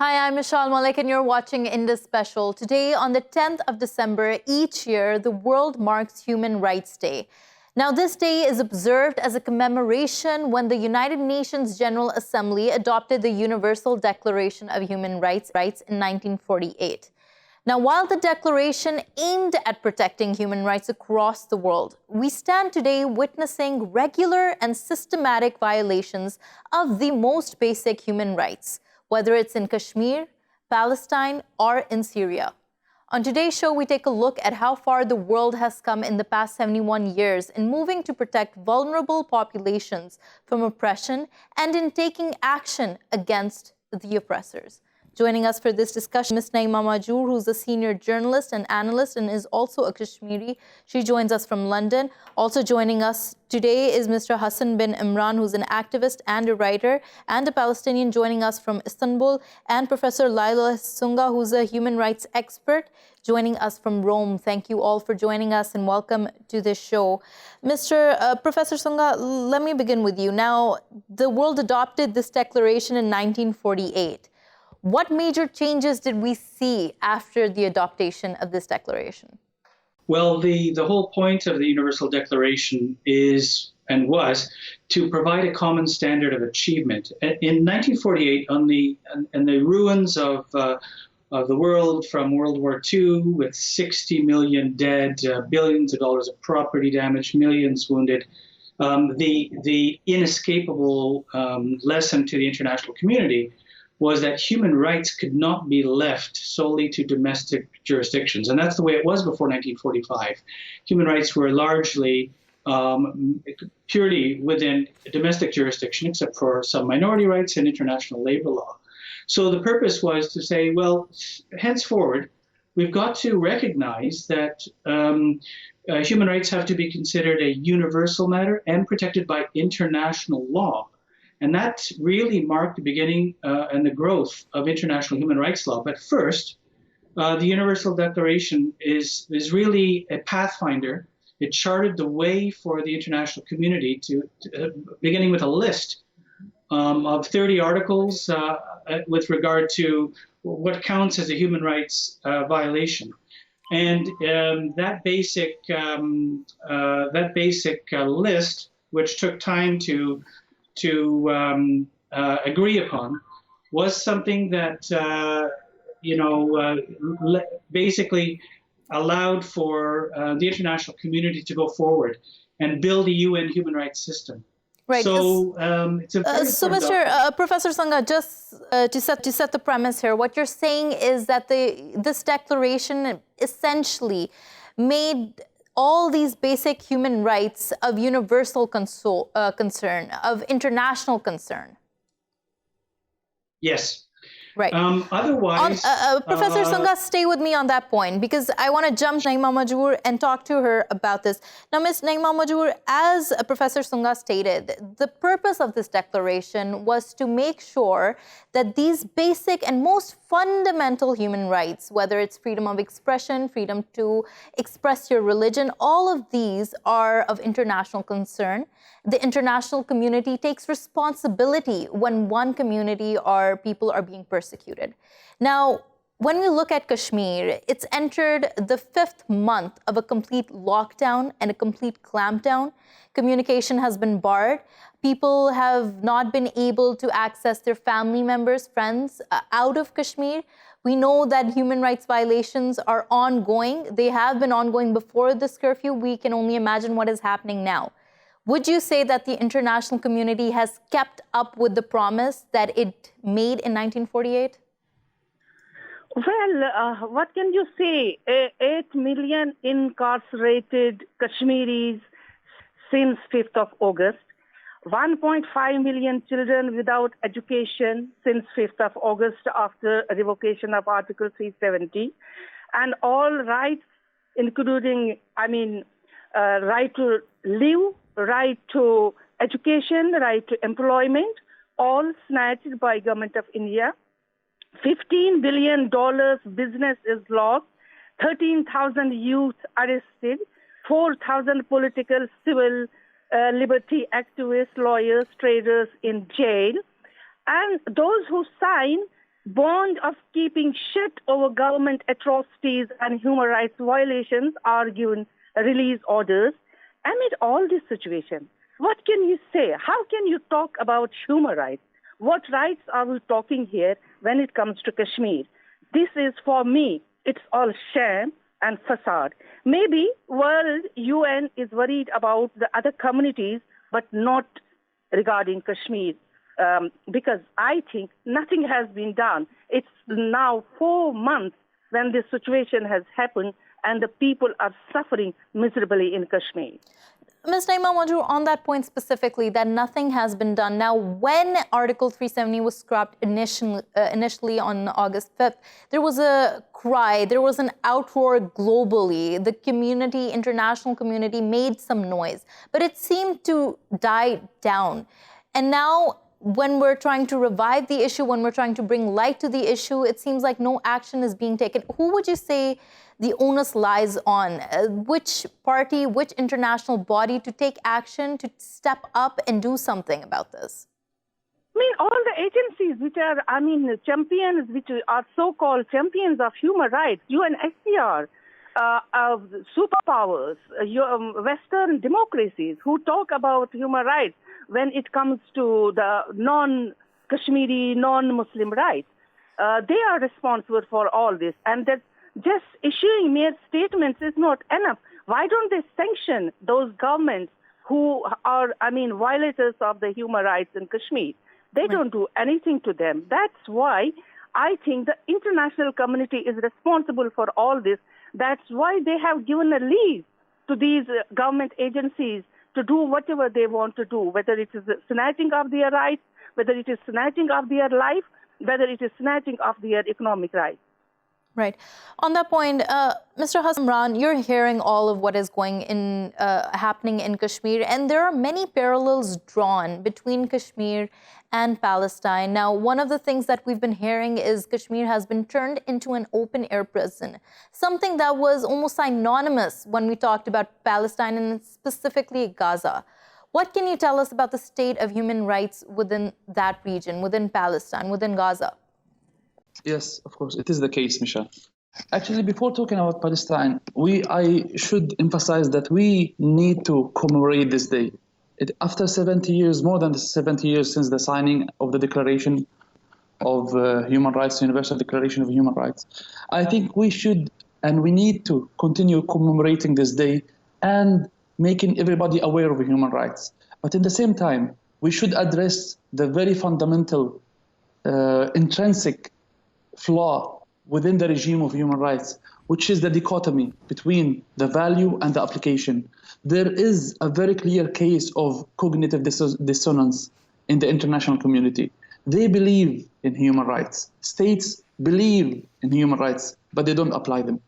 Hi, I'm Meshal Malik and you're watching Indus Special. Today, on the 10th of December, each year, the world marks Human Rights Day. Now, this day is observed as a commemoration when the United Nations General Assembly adopted the Universal Declaration of Human Rights in 1948. Now, while the declaration aimed at protecting human rights across the world, we stand today witnessing regular and systematic violations of the most basic human rights, whether it's in Kashmir, Palestine, or in Syria. On today's show, we take a look at how far the world has come in the past 71 years in moving to protect vulnerable populations from oppression and in taking action against the oppressors. Joining us for this discussion, Ms. Nayeema Mahjoor, who's a senior journalist and analyst and is also a Kashmiri. She joins us from London. Also joining us today is Mr. Hassan Ben Imran, who's an activist and a writer and a Palestinian, joining us from Istanbul, and Professor Lyal Sunga, who's a human rights expert, joining us from Rome. Thank you all for joining us and welcome to this show. Professor Sunga, let me begin with you. Now, the world adopted this declaration in 1948. What major changes did we see after the adoption of this declaration? Well, the whole point of the Universal Declaration is and was to provide a common standard of achievement. In 1948, on the ruins of the world from World War II, with 60 million dead, billions of dollars of property damage, millions wounded, the inescapable lesson to the international community was that human rights could not be left solely to domestic jurisdictions. And that's the way it was before 1945. Human rights were largely purely within domestic jurisdiction, except for some minority rights and international labor law. So the purpose was to say, well, henceforward, we've got to recognize that human rights have to be considered a universal matter and protected by international law. And that really marked the beginning and the growth of international human rights law. But first, the Universal Declaration is really a pathfinder. It charted the way for the international community to beginning with a list of 30 articles with regard to what counts as a human rights violation. And that basic list, which took time to agree upon, was something that basically allowed for the international community to go forward and build a UN human rights system. Right. So it's a Professor Sunga, just to set the premise here, what you're saying is that this declaration essentially made all these basic human rights of universal concern, of international concern. Yes. Right. Otherwise, Professor Sunga, stay with me on that point, because I want to jump to Nayeema Mahjoor and talk to her about this. Now, Ms. Nayeema Mahjoor, as Professor Sunga stated, the purpose of this declaration was to make sure that these basic and most fundamental human rights, whether it's freedom of expression, freedom to express your religion, all of these are of international concern. The international community takes responsibility when one community or people are being persecuted. Now, when we look at Kashmir, it's entered the 5th month of a complete lockdown and a complete clampdown. Communication has been barred. People have not been able to access their family members, friends out of Kashmir. We know that human rights violations are ongoing. They have been ongoing before this curfew. We can only imagine what is happening now. Would you say that the international community has kept up with the promise that it made in 1948? Well, what can you say? 8 million incarcerated Kashmiris since 5th of August. 1.5 million children without education since 5th of August after revocation of Article 370. And all rights, including, right to live, right to education, right to employment, all snatched by Government of India. $15 billion business is lost, 13,000 youth arrested, 4,000 political, civil liberty activists, lawyers, traders in jail. And those who sign bond of keeping shut over government atrocities and human rights violations are given release orders. Amid all this situation, what can you say? How can you talk about human rights? What rights are we talking here when it comes to Kashmir? This is, for me, it's all sham and facade. Maybe world UN is worried about the other communities, but not regarding Kashmir. Because I think nothing has been done. It's now 4 months when this situation has happened and the people are suffering miserably in Kashmir. Ms. Nayeema Mahjoor, on that point specifically, that nothing has been done. Now, when Article 370 was scrapped initially on August 5th, there was a cry, there was an outroar globally. The community, international community, made some noise, but it seemed to die down. And now, when we're trying to revive the issue, when we're trying to bring light to the issue, it seems like no action is being taken. Who would you say the onus lies on? Which party, which international body to take action, to step up and do something about this? I mean, all the agencies which are, champions, which are so-called champions of human rights, UNHCR, superpowers, Western democracies who talk about human rights when it comes to the non-Kashmiri, non-Muslim rights. They are responsible for all this. And that just issuing mere statements is not enough. Why don't they sanction those governments who are, violators of the human rights in Kashmir? They don't do anything to them. That's why I think the international community is responsible for all this. That's why they have given a leave to these government agencies to do whatever they want to do, whether it is snatching of their rights, whether it is snatching of their life, whether it is snatching of their economic rights. Right. On that point, Mr. Hassan Ben Imran, you're hearing all of what is happening in Kashmir, and there are many parallels drawn between Kashmir and Palestine. Now, one of the things that we've been hearing is Kashmir has been turned into an open-air prison, something that was almost synonymous when we talked about Palestine and specifically Gaza. What can you tell us about the state of human rights within that region, within Palestine, within Gaza? Yes, of course, it is the case, Meshal. Actually, before talking about Palestine, I should emphasize that we need to commemorate this day. After 70 years, more than 70 years since the signing of the Declaration of Human Rights, Universal Declaration of Human Rights, I think we should and we need to continue commemorating this day and making everybody aware of human rights. But at the same time, we should address the very fundamental, intrinsic flaw within the regime of human rights, which is the dichotomy between the value and the application. There is a very clear case of cognitive dissonance in the international community. They believe in human rights. States believe in human rights, but they don't apply them.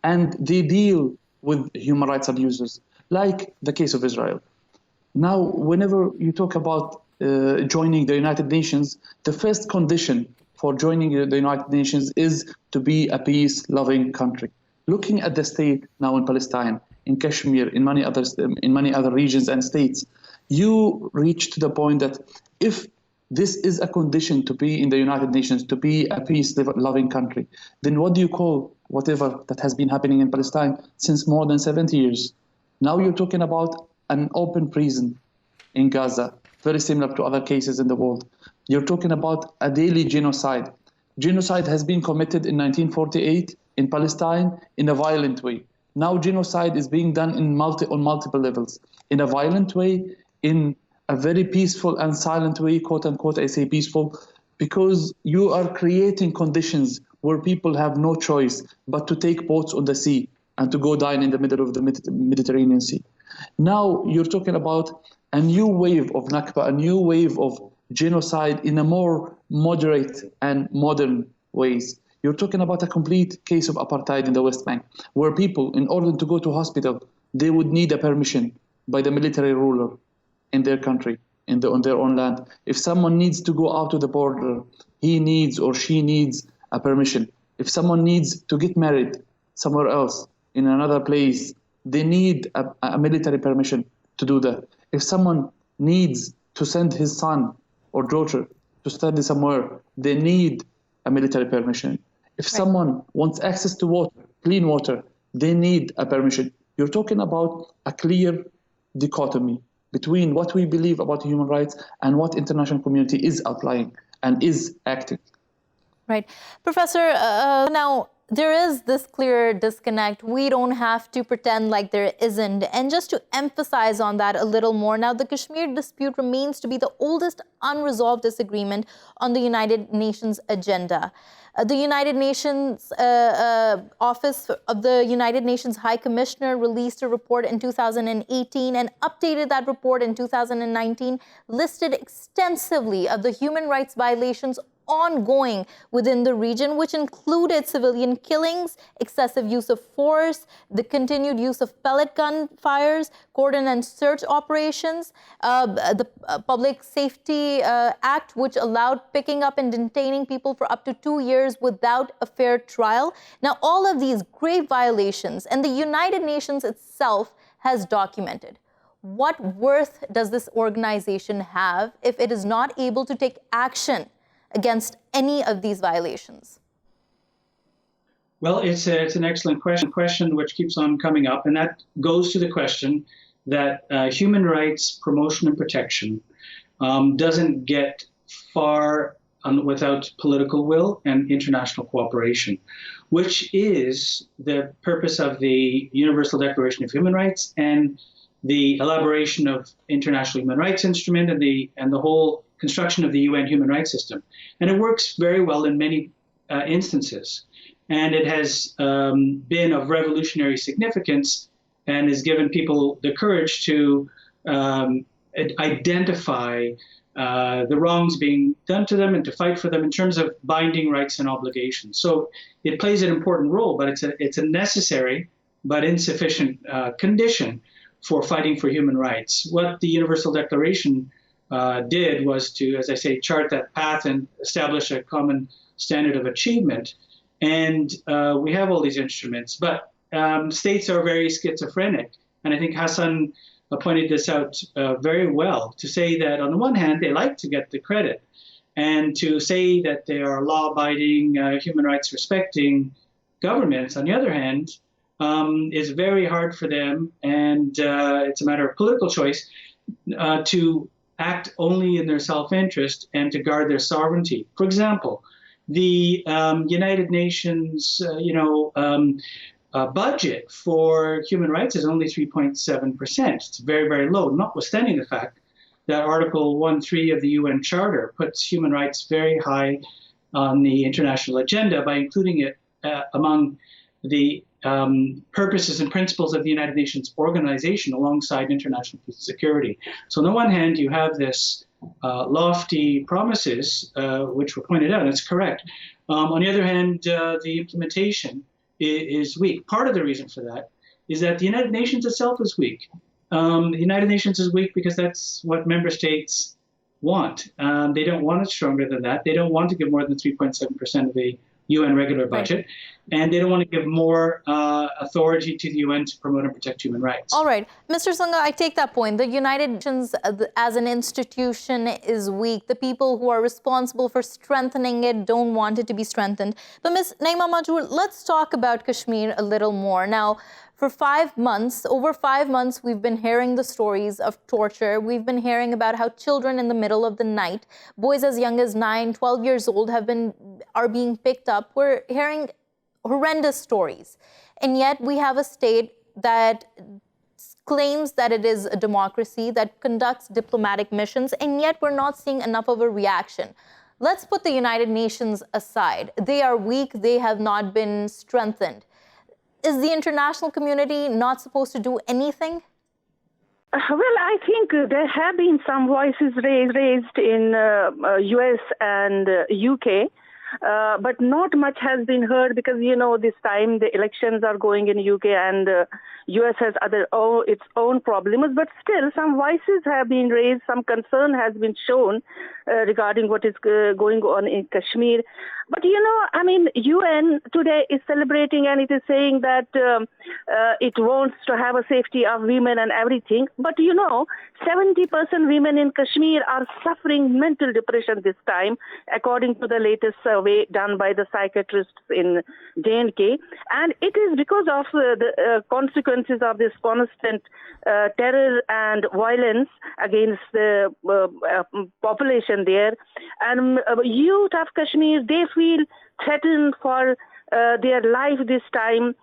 And they deal with human rights abuses, like the case of Israel. Now, whenever you talk about joining the United Nations, the first condition for joining the United Nations is to be a peace-loving country. Looking at the state now in Palestine, in Kashmir, in many other regions and states, you reach to the point that if this is a condition to be in the United Nations, to be a peace-loving country, then what do you call whatever that has been happening in Palestine since more than 70 years? Now you're talking about an open prison in Gaza, very similar to other cases in the world. You're talking about a daily genocide. Genocide has been committed in 1948 in Palestine in a violent way. Now genocide is being done on multiple levels. In a violent way, in a very peaceful and silent way, quote unquote, I say peaceful, because you are creating conditions where people have no choice but to take boats on the sea and to go down in the middle of the Mediterranean Sea. Now you're talking about a new wave of Nakba, a new wave of genocide in a more moderate and modern ways. You're talking about a complete case of apartheid in the West Bank, where people, in order to go to hospital, they would need a permission by the military ruler in their country, on their own land. If someone needs to go out to the border, he needs or she needs a permission. If someone needs to get married somewhere else, in another place, they need a military permission to do that. If someone needs to send his son or daughter to study somewhere, they need a military permission. If someone wants access to water, clean water, they need a permission. You're talking about a clear dichotomy between what we believe about human rights and what international community is applying and is acting. Right. Professor, now there is this clear disconnect. We don't have to pretend like there isn't. And just to emphasize on that a little more, now the Kashmir dispute remains to be the oldest unresolved disagreement on the United Nations agenda. The United Nations Office of the United Nations High Commissioner released a report in 2018 and updated that report in 2019, listed extensively of the human rights violations ongoing within the region, which included civilian killings, excessive use of force, the continued use of pellet gun fires, cordon and search operations, the Public Safety Act, which allowed picking up and detaining people for up to 2 years without a fair trial. Now, all of these grave violations, and the United Nations itself has documented. What worth does this organization have if it is not able to take action against any of these violations? Well, it's an excellent question which keeps on coming up, and that goes to the question that human rights promotion and protection doesn't get far without political will and international cooperation, which is the purpose of the Universal Declaration of Human Rights and the elaboration of International Human Rights Instrument and the whole construction of the UN human rights system. And it works very well in many instances. And it has been of revolutionary significance and has given people the courage to identify the wrongs being done to them and to fight for them in terms of binding rights and obligations. So it plays an important role, but it's a necessary but insufficient condition for fighting for human rights. What the Universal Declaration did was to, as I say, chart that path and establish a common standard of achievement. And we have all these instruments, but states are very schizophrenic. And I think Hassan pointed this out very well, to say that on the one hand, they like to get the credit, and to say that they are law-abiding, human rights respecting governments, on the other hand, is very hard for them. And it's a matter of political choice to act only in their self-interest and to guard their sovereignty. For example, the United Nations, budget for human rights is only 3.7%. It's very, very low, notwithstanding the fact that Article 1.3 of the UN Charter puts human rights very high on the international agenda by including it among the purposes and principles of the United Nations organization alongside international peace and security. So on the one hand, you have this lofty promises, which were pointed out, and it's correct. On the other hand, the implementation is weak. Part of the reason for that is that the United Nations itself is weak. The United Nations is weak because that's what member states want. They don't want it stronger than that. They don't want to give more than 3.7% of the UN regular budget, and they don't want to give more authority to the UN to promote and protect human rights. All right. Mr. Sunga, I take that point. The United Nations as an institution is weak. The people who are responsible for strengthening it don't want it to be strengthened. But Ms. Nayeema Mahjoor, let's talk about Kashmir a little more. Now, for 5 months, over 5 months, we've been hearing the stories of torture. We've been hearing about how children in the middle of the night, boys as young as 9, 12 years old, are being picked up. We're hearing horrendous stories. And yet we have a state that claims that it is a democracy, that conducts diplomatic missions, and yet we're not seeing enough of a reaction. Let's put the United Nations aside. They are weak. They have not been strengthened. Is the international community not supposed to do anything? Well, I think there have been some voices raised in US and UK, but not much has been heard because, this time the elections are going in UK and US has its own problems. But still, some voices have been raised, some concern has been shown regarding what is going on in Kashmir. But, UN today is celebrating and it is saying that it wants to have a safety of women and everything. But, 70% women in Kashmir are suffering mental depression this time, according to the latest survey done by the psychiatrists in J&K, and it is because of the consequences of this constant terror and violence against the population there. And youth of Kashmir, they feel threatened for their life this time.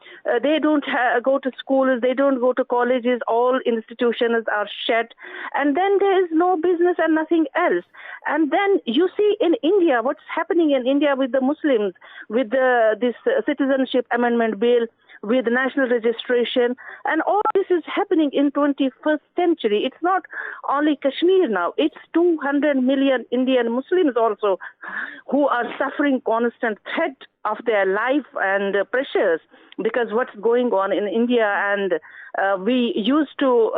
They don't go to schools, they don't go to colleges, all institutions are shut. And then there is no business and nothing else. And then you see in India, what's happening in India with the Muslims, with this citizenship amendment bill, with national registration, and all this is happening in 21st century. It's not only Kashmir now, it's 200 million Indian Muslims also who are suffering constant threat of their life and pressures because what's going on in India. And we used to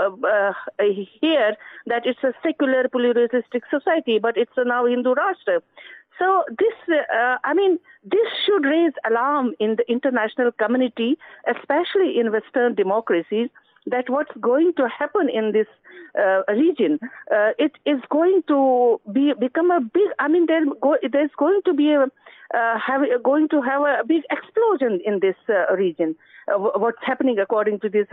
hear that it's a secular pluralistic society, but it's now Hindu Rashtra. So this, this should raise alarm in the international community, especially in Western democracies, that what's going to happen in this region, it is going to become a big. There's going to be going to have a big explosion in this region. What's happening according to this?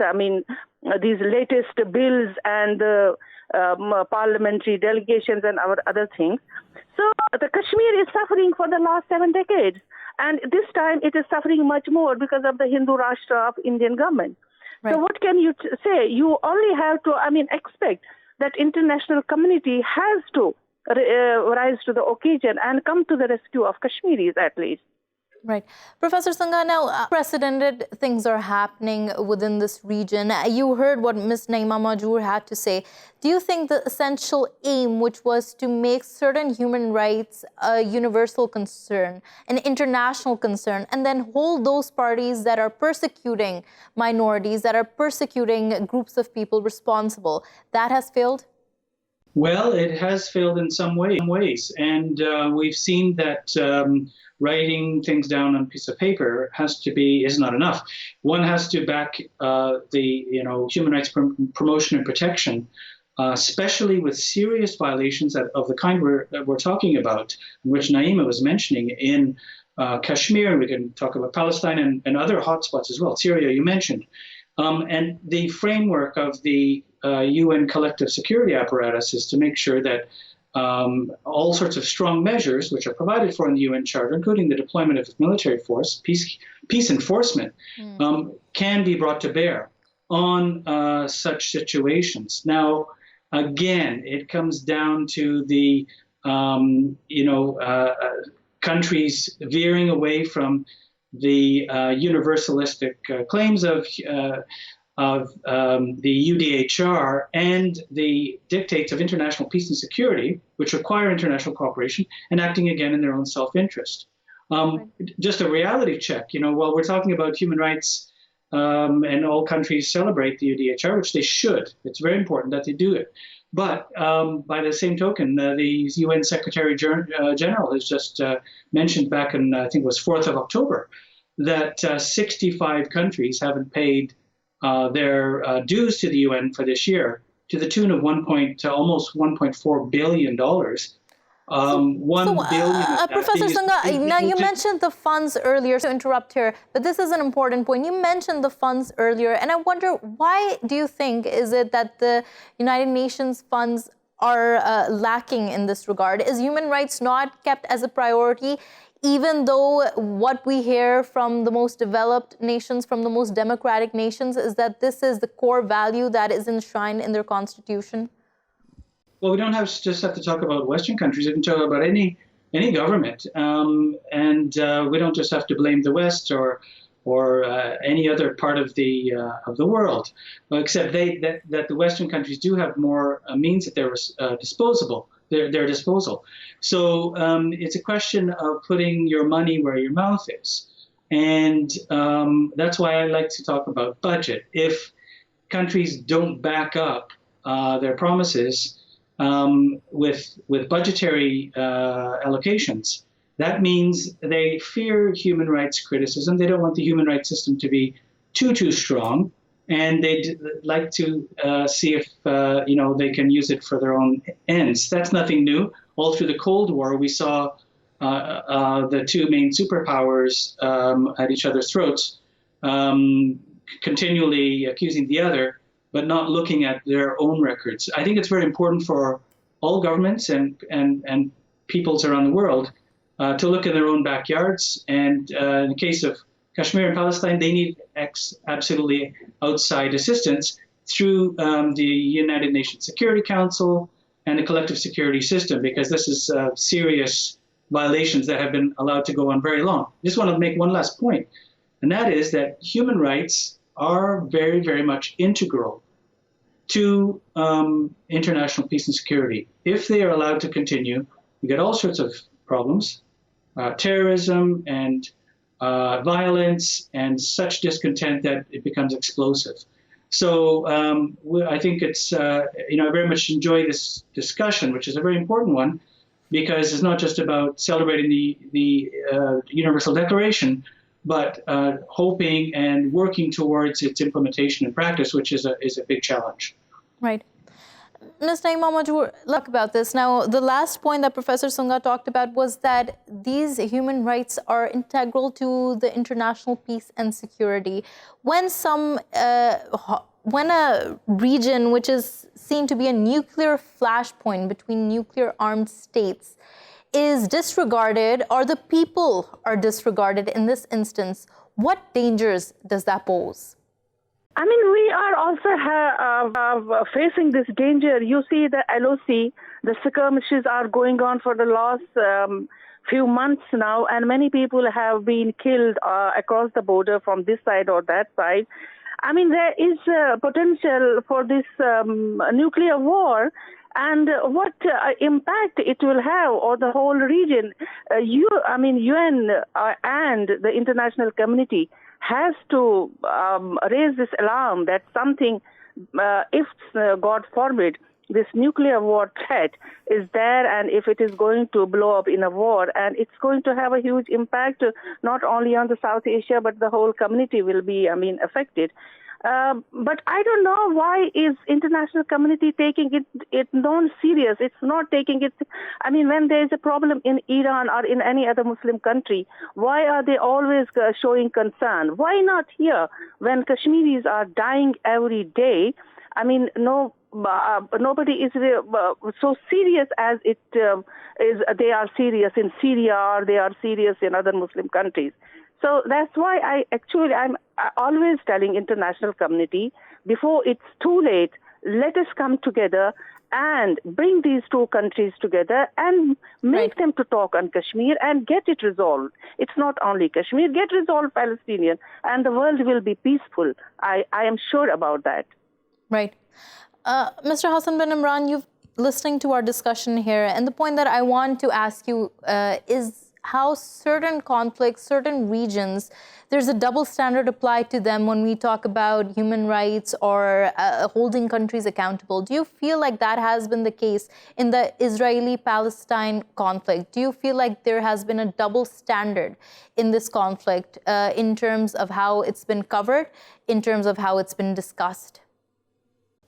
These latest bills and parliamentary delegations and our other things. So the Kashmir is suffering for the last 7 decades. And this time it is suffering much more because of the Hindu Rashtra of Indian government. Right. So what can you say? You only have to, expect that international community has to rise to the occasion and come to the rescue of Kashmiris at least. Right. Professor Sunga, now unprecedented things are happening within this region. You heard what Ms. Nayeema Mahjoor had to say. Do you think the essential aim, which was to make certain human rights a universal concern, an international concern, and then hold those parties that are persecuting minorities, that are persecuting groups of people responsible, that has failed? Well, it has failed in some ways. And we've seen that writing things down on a piece of paper is not enough. One has to back the human rights promotion and protection, especially with serious violations of the kind we're talking about, which Nayeema was mentioning in Kashmir. We can talk about Palestine and other hotspots as well. Syria, you mentioned. And the framework of the UN collective security apparatus is to make sure that all sorts of strong measures, which are provided for in the UN Charter, including the deployment of military force, peace enforcement, can be brought to bear on such situations. Now, again, it comes down to the countries veering away from the universalistic claims of the UDHR and the dictates of international peace and security, which require international cooperation, and acting again in their own self-interest. Just a reality check, while we're talking about human rights and all countries celebrate the UDHR, which they should. It's very important that they do it. But by the same token, the UN Secretary General has just mentioned back in, I think it was 4th of October, that 65 countries haven't paid their dues to the UN for this year to the tune of almost $1.4 billion. Professor Sunga, now you mentioned the funds earlier, to interrupt here, but this is an important point. You mentioned the funds earlier, and I wonder, why do you think is it that the United Nations funds are lacking in this regard? Is human rights not kept as a priority, even though what we hear from the most developed nations, from the most democratic nations, is that this is the core value that is enshrined in their constitution? Well, we don't just have to talk about Western countries. We can talk about any government, and we don't just have to blame the West or any other part of the world, except that the Western countries do have more means at their disposal. So it's a question of putting your money where your mouth is, and that's why I like to talk about budget. If countries don't back up their promises with budgetary allocations, that means they fear human rights criticism. They don't want the human rights system to be too strong, and they'd like to see if they can use it for their own ends. That's nothing new. All through the Cold War, we saw the two main superpowers at each other's throats, continually accusing the other, but not looking at their own records. I think it's very important for all governments and peoples around the world to look in their own backyards. And in the case of Kashmir and Palestine, they need absolutely outside assistance through the United Nations Security Council and the collective security system, because this is serious violations that have been allowed to go on very long. I just want to make one last point, and that is that human rights are very, very much integral to international peace and security. If they are allowed to continue, we get all sorts of problems, terrorism and violence and such discontent that it becomes explosive. So I think it's, I very much enjoy this discussion, which is a very important one, because it's not just about celebrating the Universal Declaration, but hoping and working towards its implementation and practice, which is a big challenge. Right. Ms. Nayeema Mahjoor, let's talk about this. Now, the last point that Professor Sunga talked about was that these human rights are integral to the international peace and security. When a region which is seen to be a nuclear flashpoint between nuclear armed states is disregarded, or the people are disregarded in this instance, what dangers does that pose? I mean, we are also facing this danger. You see the LOC, the skirmishes are going on for the last few months now, and many people have been killed across the border from this side or that side. I mean, there is potential for this nuclear war, and what impact it will have on the whole region. UN and the international community has to raise this alarm that something, if God forbid, this nuclear war threat is there, and if it is going to blow up in a war, and it's going to have a huge impact not only on the South Asia, but the whole community will be, affected. But I don't know why is international community taking it non-serious. It's not taking it. I mean, when there is a problem in Iran or in any other Muslim country, why are they always showing concern? Why not here when Kashmiris are dying every day? I mean, nobody is so serious as it is. They are serious in Syria, or they are serious in other Muslim countries. So that's why I'm always telling international community, before it's too late, let us come together and bring these two countries together and make them to talk on Kashmir and get it resolved. It's not only Kashmir, get resolved Palestinian, and the world will be peaceful. I am sure about that. Right. Mr. Hassan Ben Imran, you've listening to our discussion here, and the point that I want to ask you is how certain conflicts, certain regions, there's a double standard applied to them when we talk about human rights or holding countries accountable. Do you feel like that has been the case in the Israeli-Palestine conflict? Do you feel like there has been a double standard in this conflict in terms of how it's been covered, in terms of how it's been discussed?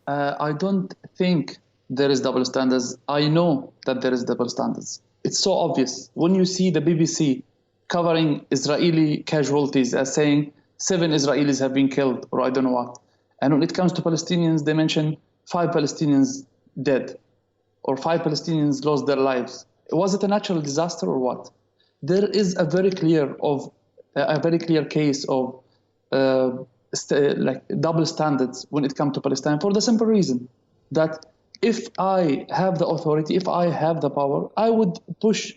I don't think there is double standards. I know that there is double standards. It's so obvious. When you see the BBC covering Israeli casualties as saying 7 Israelis have been killed, or I don't know what. And when it comes to Palestinians, they mention 5 Palestinians dead, or 5 Palestinians lost their lives. Was it a natural disaster or what? There is a very clear case of double standards when it comes to Palestine, for the simple reason that if I have the authority, if I have the power, I would push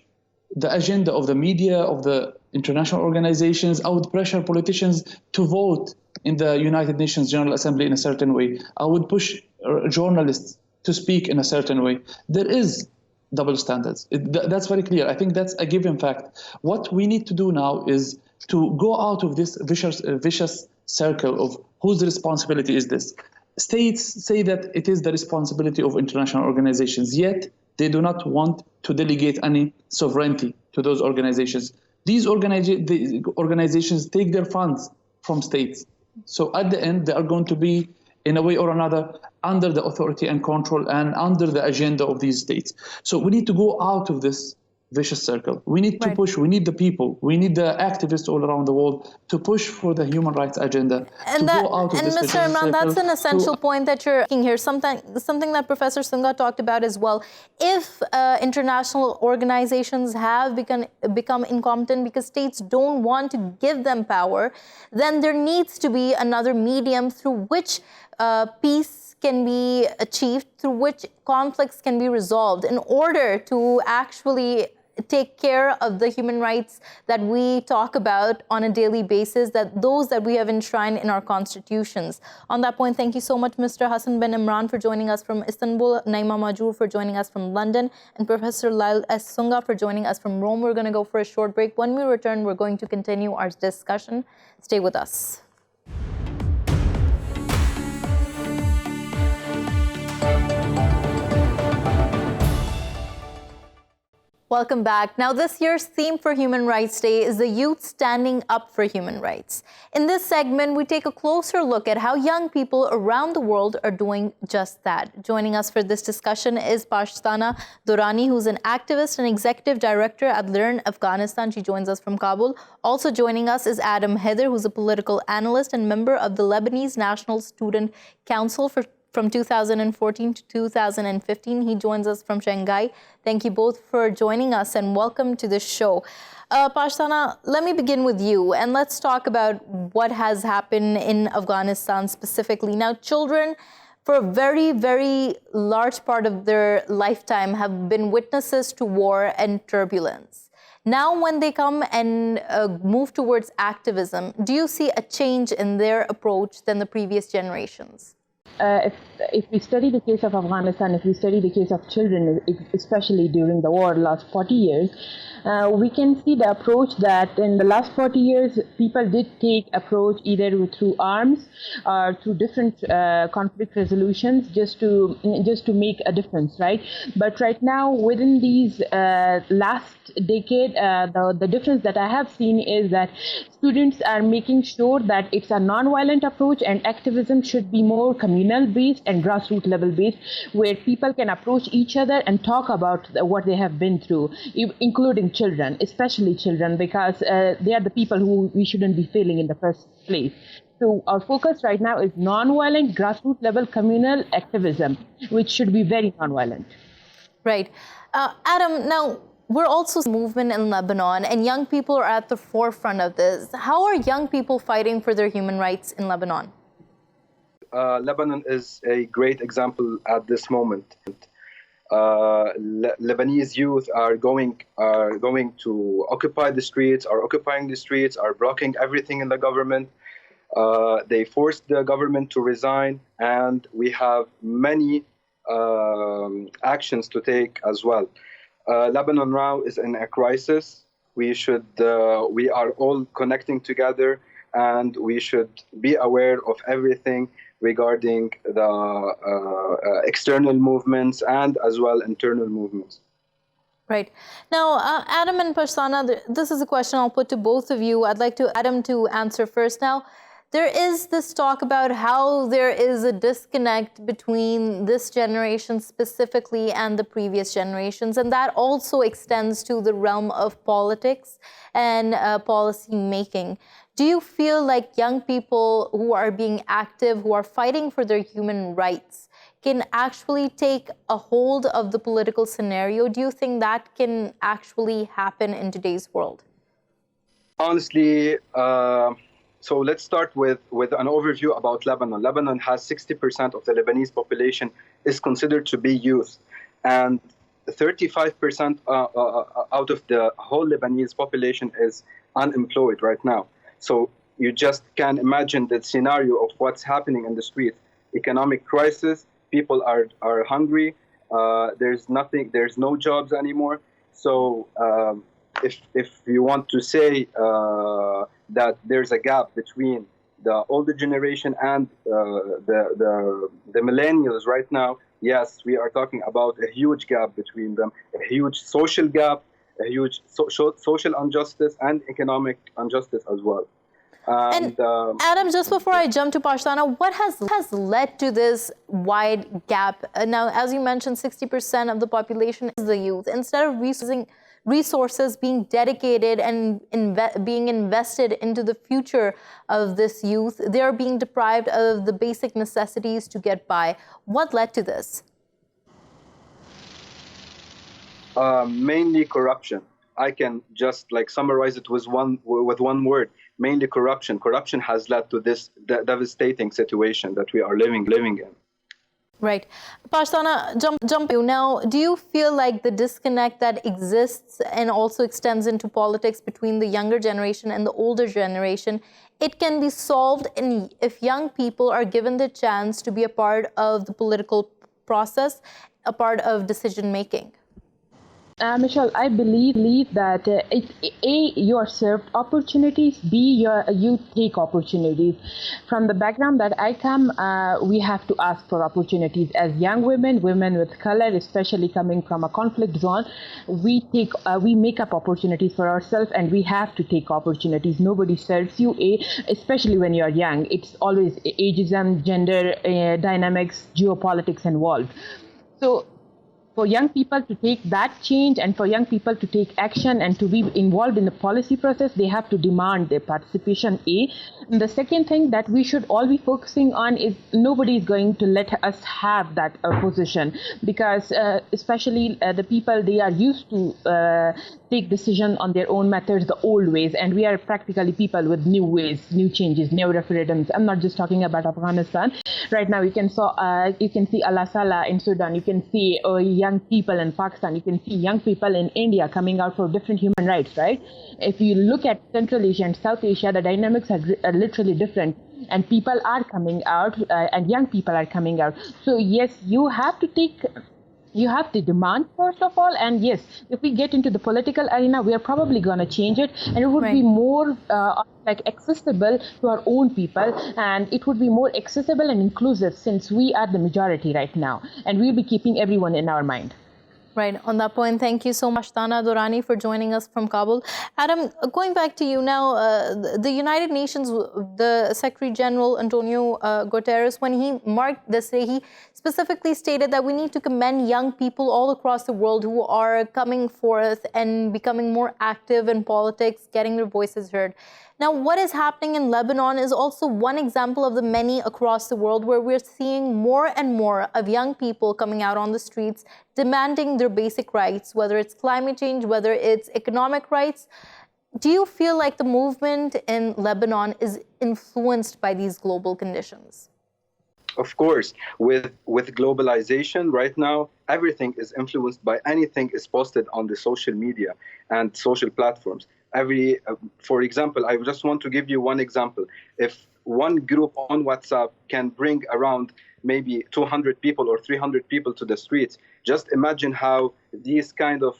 the agenda of the media, of the international organizations. I would pressure politicians to vote in the United Nations General Assembly in a certain way. I would push journalists to speak in a certain way. There is double standards. That's very clear. I think that's a given fact. What we need to do now is to go out of this vicious circle of whose responsibility is this. States say that it is the responsibility of international organizations, yet they do not want to delegate any sovereignty to those organizations. These organizations take their funds from states. So at the end, they are going to be, in a way or another, under the authority and control and under the agenda of these states. So we need to go out of this vicious circle. We need to push, we need the people, we need the activists all around the world to push for the human rights agenda, and to go out of this Mr. Imran, that's an essential point that you're making here, something that Professor Sunga talked about as well. If international organizations have become incompetent because states don't want to give them power, then there needs to be another medium through which peace can be achieved, through which conflicts can be resolved in order to actually take care of the human rights that we talk about on a daily basis, those that we have enshrined in our constitutions. On that point, thank you so much, Mr. Hassan Ben Imran, for joining us from Istanbul, Nayeema Mahjoor for joining us from London, and Professor Lyal S. Sunga for joining us from Rome. We're going to go for a short break. When we return, we're going to continue our discussion. Stay with us. Welcome back. Now, this year's theme for Human Rights Day is the youth standing up for human rights. In this segment, we take a closer look at how young people around the world are doing just that. Joining us for this discussion is Pashtana Durrani, who's an activist and executive director at Learn Afghanistan. She joins us from Kabul. Also joining us is Adam Haydar, who's a political analyst and member of the Lebanese National Student Council from 2014 to 2015. He joins us from Shanghai. Thank you both for joining us and welcome to the show. Pashtana, let me begin with you and let's talk about what has happened in Afghanistan specifically. Now, children, for a very, very large part of their lifetime, have been witnesses to war and turbulence. Now, when they come and move towards activism, do you see a change in their approach than the previous generations? If we study the case of Afghanistan, if we study the case of children, especially during the war last 40 years, we can see the approach that in the last 40 years, people did take approach either through arms or through different conflict resolutions just to make a difference, right? But right now, within these last decade, the difference that I have seen is that students are making sure that it's a non-violent approach and activism should be more communal-based and grassroots level-based, where people can approach each other and talk about what they have been through, including children, especially children, because they are the people who we shouldn't be failing in the first place. So our focus right now is non-violent, grassroots level communal activism, which should be very non-violent. Right. Adam, now, we're also a movement in Lebanon, and young people are at the forefront of this. How are young people fighting for their human rights in Lebanon? Lebanon is a great example at this moment. Lebanese youth are going to occupy the streets, are occupying the streets, are blocking everything in the government. They forced the government to resign, and we have many actions to take as well. Lebanon now is in a crisis. We are all connecting together, and we should be aware of everything regarding the external movements and as well internal movements. Right. Now, Adam and Pashtana, this is a question I'll put to both of you. I'd like Adam to answer first. Now, there is this talk about how there is a disconnect between this generation specifically and the previous generations, and that also extends to the realm of politics and policy making. Do you feel like young people who are being active, who are fighting for their human rights, can actually take a hold of the political scenario? Do you think that can actually happen in today's world? Honestly, so let's start with an overview about Lebanon. Lebanon has 60% of the Lebanese population is considered to be youth, and 35% out of the whole Lebanese population is unemployed right now. So you just can imagine the scenario of what's happening in the streets. Economic crisis, people are hungry, there's no jobs anymore. So if you want to say that there's a gap between the older generation and the millennials right now, yes, we are talking about a huge gap between them, a huge social gap, a huge social injustice and economic injustice as well. And Adam, just before I jump to Pashtana, what has led to this wide gap? Now, as you mentioned, 60% of the population is the youth. Instead of resources being dedicated and being invested into the future of this youth, they're being deprived of the basic necessities to get by. What led to this? Mainly corruption. I can just summarize it with one word. Mainly corruption. Corruption has led to this devastating situation that we are living in. Right. Pashtana, jump you. Now, do you feel like the disconnect that exists and also extends into politics between the younger generation and the older generation, it can be solved if young people are given the chance to be a part of the political process, a part of decision making? Meshal, I believe that A, you are served opportunities, B, you take opportunities. From the background that I come, we have to ask for opportunities. As young women with color, especially coming from a conflict zone, we make up opportunities for ourselves, and we have to take opportunities. Nobody serves you, especially when you are young. It's always ageism, gender dynamics, geopolitics involved. So for young people to take that change and for young people to take action and to be involved in the policy process, they have to demand their participation, A. And the second thing that we should all be focusing on is nobody is going to let us have that position, because especially the people, they are used to take decision on their own methods, the old ways, and we are practically people with new ways, new changes, new referendums. I'm not just talking about Afghanistan. Right now you can see Al Sala in Sudan, you can see young people in Pakistan, you can see young people in India coming out for different human rights, right? If you look at Central Asia and South Asia, the dynamics are literally different, and people are coming out, and young people are coming out. So yes, you have to demand first of all, and yes, if we get into the political arena, we are probably going to change it, and it would be more accessible to our own people, and it would be more accessible and inclusive, since we are the majority right now, and we'll be keeping everyone in our mind. Right. On that point, thank you so much, Pashtana Durrani, for joining us from Kabul. Adam, going back to you now, the United Nations, the Secretary General Antonio Guterres, when he marked this day, he specifically stated that we need to commend young people all across the world who are coming forth and becoming more active in politics, getting their voices heard. Now, what is happening in Lebanon is also one example of the many across the world where we're seeing more and more of young people coming out on the streets demanding their basic rights, whether it's climate change, whether it's economic rights. Do you feel like the movement in Lebanon is influenced by these global conditions? Of course, with globalization right now, everything is influenced by anything is posted on the social media and social platforms. For example, I just want to give you one example. If one group on WhatsApp can bring around maybe 200 people or 300 people to the streets, just imagine how these kind of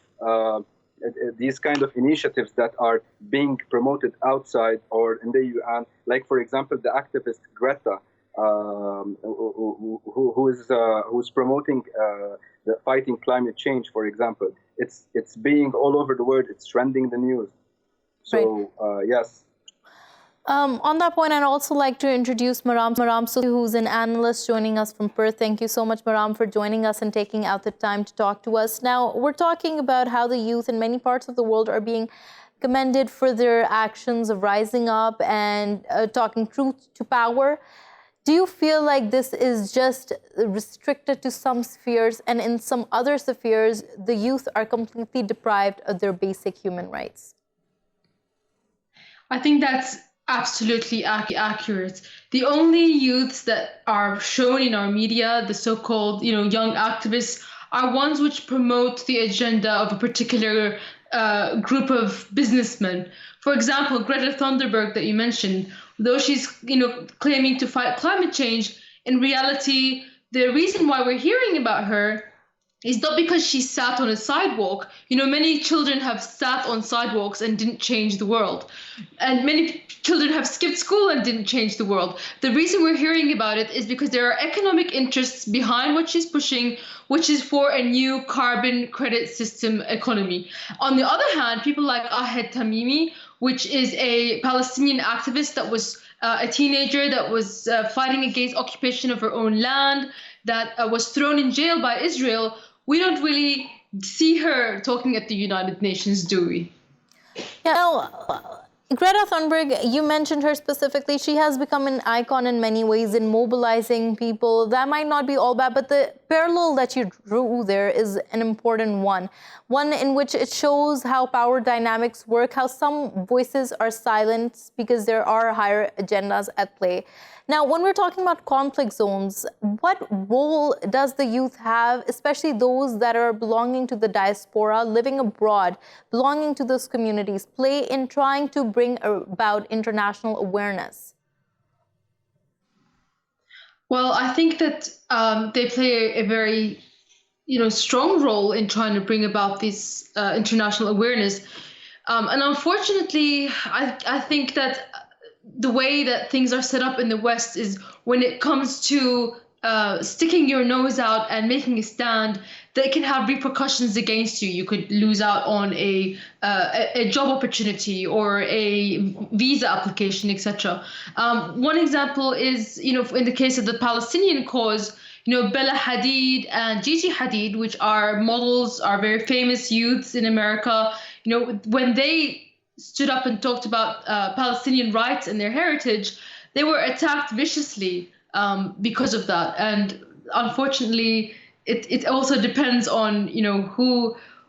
initiatives that are being promoted outside or in the UN, like for example the activist Greta, who's promoting the fighting climate change, for example. It's being all over the world. It's trending the news. So yes. On that point, I'd also like to introduce Maram Susli, who's an analyst joining us from Perth. Thank you so much, Maram, for joining us and taking out the time to talk to us. Now, we're talking about how the youth in many parts of the world are being commended for their actions of rising up and talking truth to power. Do you feel like this is just restricted to some spheres, and in some other spheres, the youth are completely deprived of their basic human rights? I think that's absolutely accurate. The only youths that are shown in our media, the so-called, young activists, are ones which promote the agenda of a particular group of businessmen. For example, Greta Thunberg that you mentioned, though she's claiming to fight climate change, in reality, the reason why we're hearing about her is not because she sat on a sidewalk. Many children have sat on sidewalks and didn't change the world. And many children have skipped school and didn't change the world. The reason we're hearing about it is because there are economic interests behind what she's pushing, which is for a new carbon credit system economy. On the other hand, people like Ahed Tamimi, which is a Palestinian activist that was a teenager that was fighting against occupation of her own land, that was thrown in jail by Israel. We don't really see her talking at the United Nations, do we? Yeah, now, Greta Thunberg, you mentioned her specifically. She has become an icon in many ways in mobilizing people. That might not be all bad, but the parallel that you drew there is an important one. One in which it shows how power dynamics work, how some voices are silenced because there are higher agendas at play. Now, when we're talking about conflict zones, what role does the youth have, especially those that are belonging to the diaspora, living abroad, belonging to those communities, play in trying to bring about international awareness? Well, I think that they play a very, strong role in trying to bring about this international awareness. And unfortunately, I think that the way that things are set up in the West is when it comes to sticking your nose out and making a stand, that can have repercussions against you. You could lose out on a job opportunity or a visa application, etc. One example is, in the case of the Palestinian cause, Bella Hadid and Gigi Hadid, which are models, are very famous youths in America, when they stood up and talked about Palestinian rights and their heritage, they were attacked viciously because of that. And unfortunately, it also depends on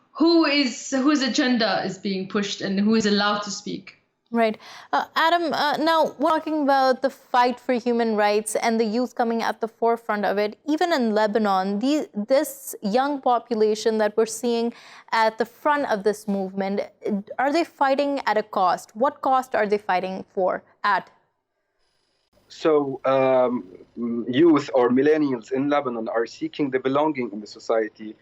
whose agenda is being pushed and who is allowed to speak. Right. Adam, now we're talking about the fight for human rights and the youth coming at the forefront of it. Even in Lebanon, this young population that we're seeing at the front of this movement, are they fighting at a cost? What cost are they fighting at? So youth or millennials in Lebanon are seeking the belonging in the society,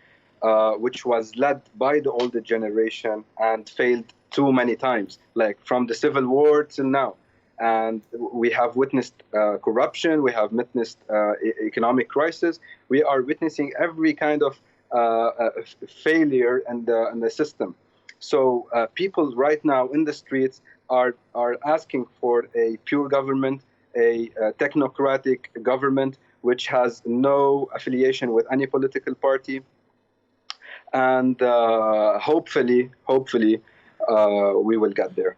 which was led by the older generation and failed too many times, like from the Civil War till now. And we have witnessed corruption, we have witnessed economic crisis. We are witnessing every kind of failure in the system. So people right now in the streets are asking for a pure government, a technocratic government which has no affiliation with any political party. And hopefully, we will get there.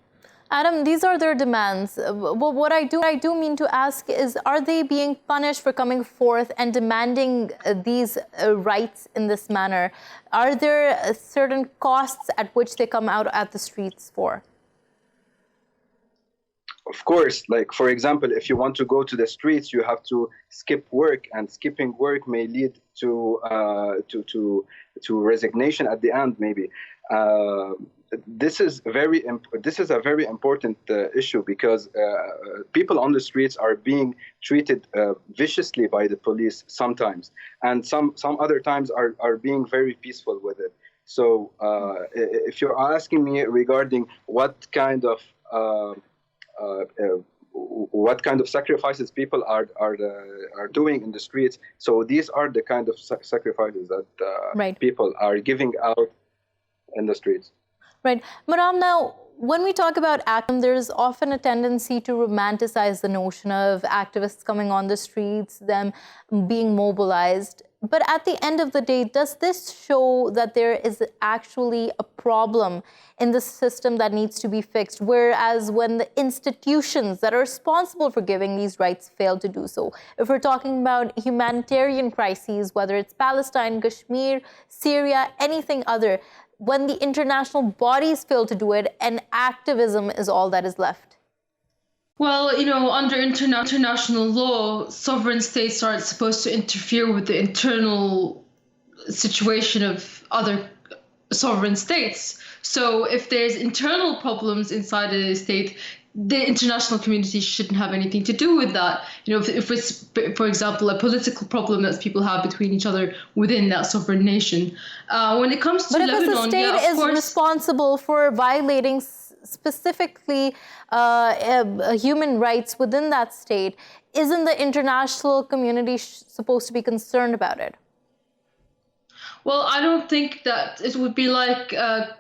Adam, these are their demands. What I do mean to ask is, are they being punished for coming forth and demanding these rights in this manner? Are there certain costs at which they come out at the streets for? Of course, like for example, if you want to go to the streets, you have to skip work, and skipping work may lead to resignation at the end, maybe. This is a very important issue because people on the streets are being treated viciously by the police sometimes, and some other times are being very peaceful with it. So if you're asking me regarding what kind of sacrifices people are doing in the streets, so these are the kind of sacrifices that people are giving out in the streets. Right. Maram, now, when we talk about activism, there's often a tendency to romanticize the notion of activists coming on the streets, them being mobilized. But at the end of the day, does this show that there is actually a problem in the system that needs to be fixed? Whereas when the institutions that are responsible for giving these rights fail to do so, if we're talking about humanitarian crises, whether it's Palestine, Kashmir, Syria, anything other, when the international bodies fail to do it, and activism is all that is left? Well, under international law, sovereign states aren't supposed to interfere with the internal situation of other sovereign states. So if there's internal problems inside a state, the international community shouldn't have anything to do with that. If it's, for example, a political problem that people have between each other within that sovereign nation. When it comes to Lebanon, if the state is responsible for violating specifically human rights within that state, isn't the international community supposed to be concerned about it? Well, I don't think that it would be like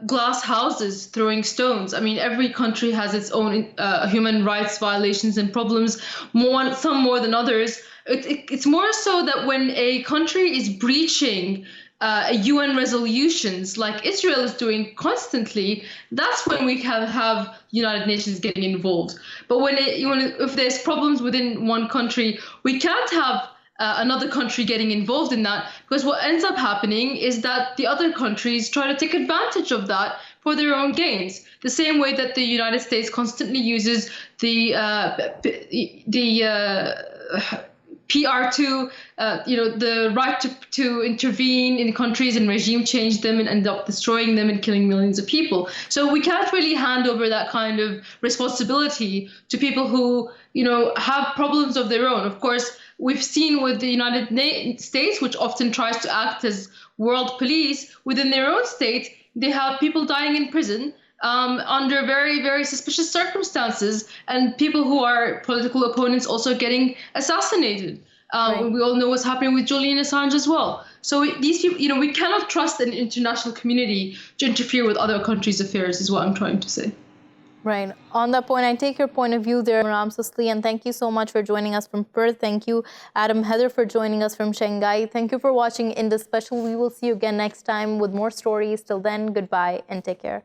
glass houses throwing stones. I mean, every country has its own human rights violations and problems, some more than others. It's more so that when a country is breaching UN resolutions like Israel is doing constantly, that's when we have United Nations getting involved. But if there's problems within one country, we can't have another country getting involved in that, because what ends up happening is that the other countries try to take advantage of that for their own gains. The same way that the United States constantly uses the PR2, the right to intervene in countries and regime change them and end up destroying them and killing millions of people. So we can't really hand over that kind of responsibility to people who, have problems of their own. Of course, we've seen with the United States, which often tries to act as world police, within their own state, they have people dying in prison under very, very suspicious circumstances, and people who are political opponents also getting assassinated. Right. We all know what's happening with Julian Assange as well. So these people, we cannot trust an international community to interfere with other countries' affairs, is what I'm trying to say. Right. On that point, I take your point of view there, Maram Susli, and thank you so much for joining us from Perth. Thank you, Adam Haydar, for joining us from Shanghai. Thank you for watching Indus Special. We will see you again next time with more stories. Till then, goodbye and take care.